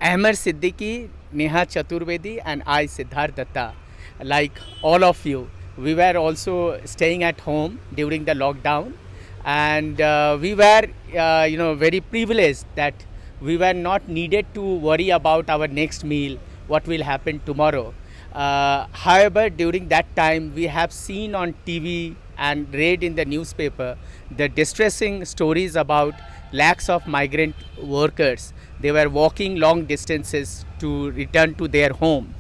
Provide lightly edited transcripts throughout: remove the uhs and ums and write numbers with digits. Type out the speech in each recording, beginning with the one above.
Ahmer Siddiqui, Neha Chaturvedi, and I, Siddharth Datta, like all of you, we were also staying at home during the lockdown, and we were, very privileged that we were not needed to worry about our next meal, what will happen tomorrow. However, during that time, we have seen on TV and read in the newspaper the distressing stories about lakhs of migrant workers. They were walking long distances to return to their home.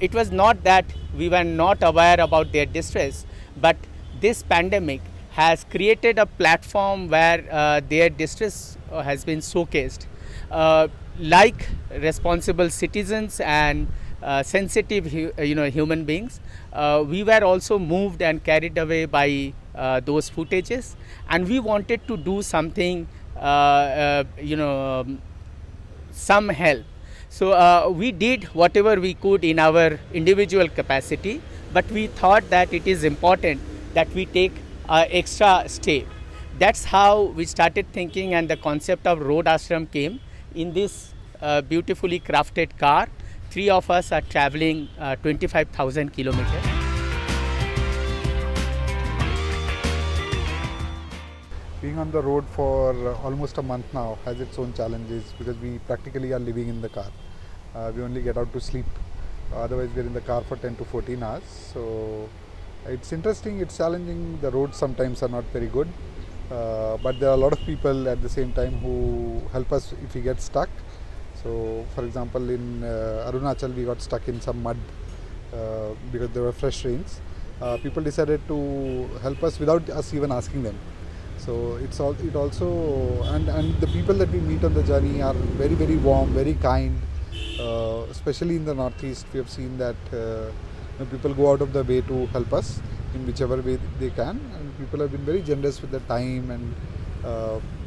It was not that we were not aware about their distress, but this pandemic has created a platform where their distress has been showcased. Like responsible citizens and sensitive human beings, we were also moved and carried away by those footages, and we wanted to do something, some help. So we did whatever we could in our individual capacity, but we thought that it is important that we take extra step. That's how we started thinking, and the concept of road ashram came in this beautifully crafted car. Three of us are traveling 25,000 kilometers. Being on the road for almost a month now has its own challenges because we practically are living in the car. We only get out to sleep. Otherwise, we're in the car for 10 to 14 hours. So it's interesting, it's challenging. The roads sometimes are not very good. But there are a lot of people at the same time who help us if we get stuck. So, for example, in Arunachal, we got stuck in some mud because there were fresh rains. People decided to help us without us even asking them. So it also and the people that we meet on the journey are very, very warm, very kind. Especially in the northeast, we have seen that people go out of their way to help us in whichever way they can, and people have been very generous with their time, and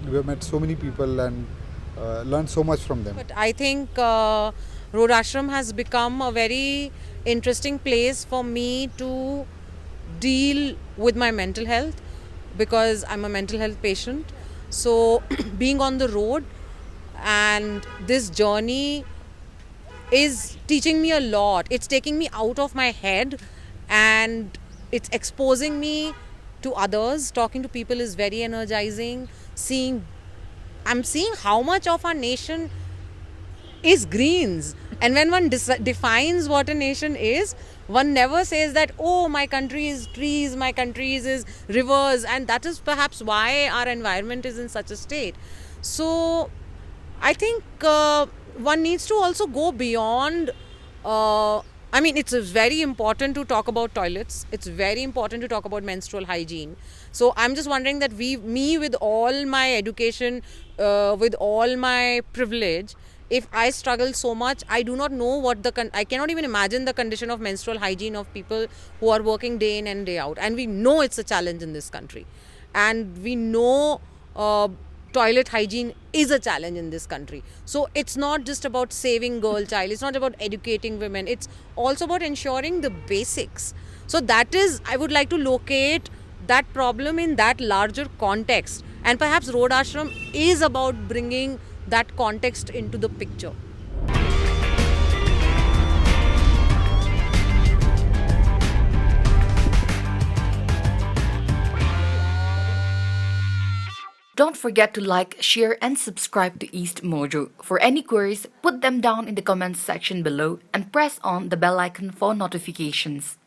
we have met so many people and learned so much from them. But I think Road Ashram has become a very interesting place for me to deal with my mental health, because I'm a mental health patient. So being on the road and this journey is teaching me a lot. It's taking me out of my head and it's exposing me to others. Talking to people is very energizing. I'm seeing how much of our nation is greens, and when one defines what a nation is, one never says that, oh, my country is trees, my country is rivers, and that is perhaps why our environment is in such a state. So I think one needs to also go beyond. It's very important to talk about toilets. It's very important to talk about menstrual hygiene. So I'm just wondering that me with all my education, with all my privilege, if I struggle so much, I do not know I cannot even imagine the condition of menstrual hygiene of people who are working day in and day out. And we know it's a challenge in this country. And we know toilet hygiene is a challenge in this country. So it's not just about saving girl child. It's not about educating women. It's also about ensuring the basics. So that is, I would like to locate that problem in that larger context. And perhaps Road Ashram is about bringing that context into the picture. Don't forget to like, share, and subscribe to East Mojo. For any queries, put them down in the comments section below and press on the bell icon for notifications.